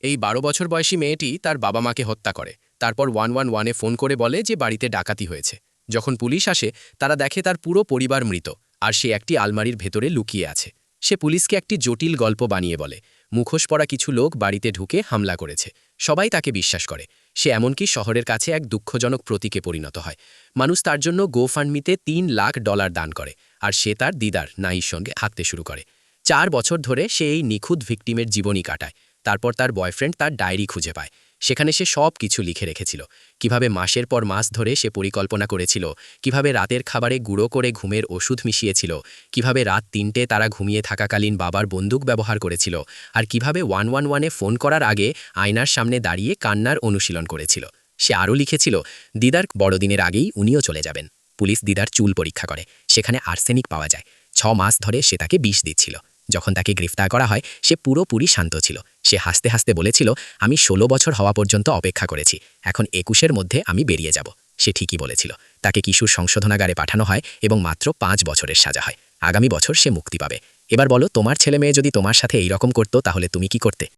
এই ১২ বছর বয়সী মেয়েটি তার বাবা মাকে হত্যা করে। তারপর 111-এ ফোন করে বলে যে বাড়িতে ডাকাতি হয়েছে। যখন পুলিশ আসে, তারা দেখে তার পুরো পরিবার মৃত, আর সে একটি আলমারির ভেতরে লুকিয়ে আছে। সে পুলিশকে একটি জটিল গল্প বানিয়ে বলে মুখোশ পরা কিছু লোক বাড়িতে ঢুকে হামলা করেছে। সবাই তাকে বিশ্বাস করে। সে এমনকি শহরের কাছে এক দুঃখজনক প্রতীকে পরিণত হয়। মানুষ তার জন্য গোফান্ডমিতে $3 লাখ দান করে, আর সে তার দিদার নাহির সঙ্গে হাঁটতে শুরু করে। 4 বছর ধরে সে এই নিখুঁত ভিকটিমের জীবনই কাটায়। তারপর তার বয়ফ্রেন্ড তার ডায়েরি খুঁজে পায়। সেখানে সে সব কিছু লিখে রেখেছিল। কিভাবে মাসের পর মাস ধরে সে পরিকল্পনা করেছিল, কিভাবে রাতের খাবারে গুঁড়ো করে ঘুমের ওষুধ মিশিয়েছিল, কিভাবে রাত 3টে তারা ঘুমিয়ে থাকাকালীন বাবার বন্দুক ব্যবহার করেছিল, আর কিভাবে 111-এ ফোন করার আগে আয়নার সামনে দাঁড়িয়ে কান্নার অনুশীলন করেছিল। সে আরও লিখেছিল, দিদার বড়দিনের আগেই উনিও চলে যাবেন। পুলিশ দিদার চুল পরীক্ষা করে। সেখানে আর্সেনিক পাওয়া যায়। 6 মাস ধরে সে তাকে বিষ দিচ্ছিল। যখন তাকে গ্রেফতার করা হয়, সে পুরোপুরি শান্ত ছিল। সে হাসতে হাসতে বলেছিল, আমি 16 বছর হওয়া পর্যন্ত অপেক্ষা করেছি, এখন 21-এর মধ্যে আমি বেরিয়ে যাব। সে ঠিকই বলেছিল। তাকে কিশোর সংশোধনাগারে পাঠানো হয় এবং মাত্র 5 বছরের সাজা হয়। আগামী বছর সে মুক্তি পাবে। এবার বলো, তোমার ছেলে মেয়ে যদি তোমার সাথে এইরকম করতো, তাহলে তুমি কি করতে?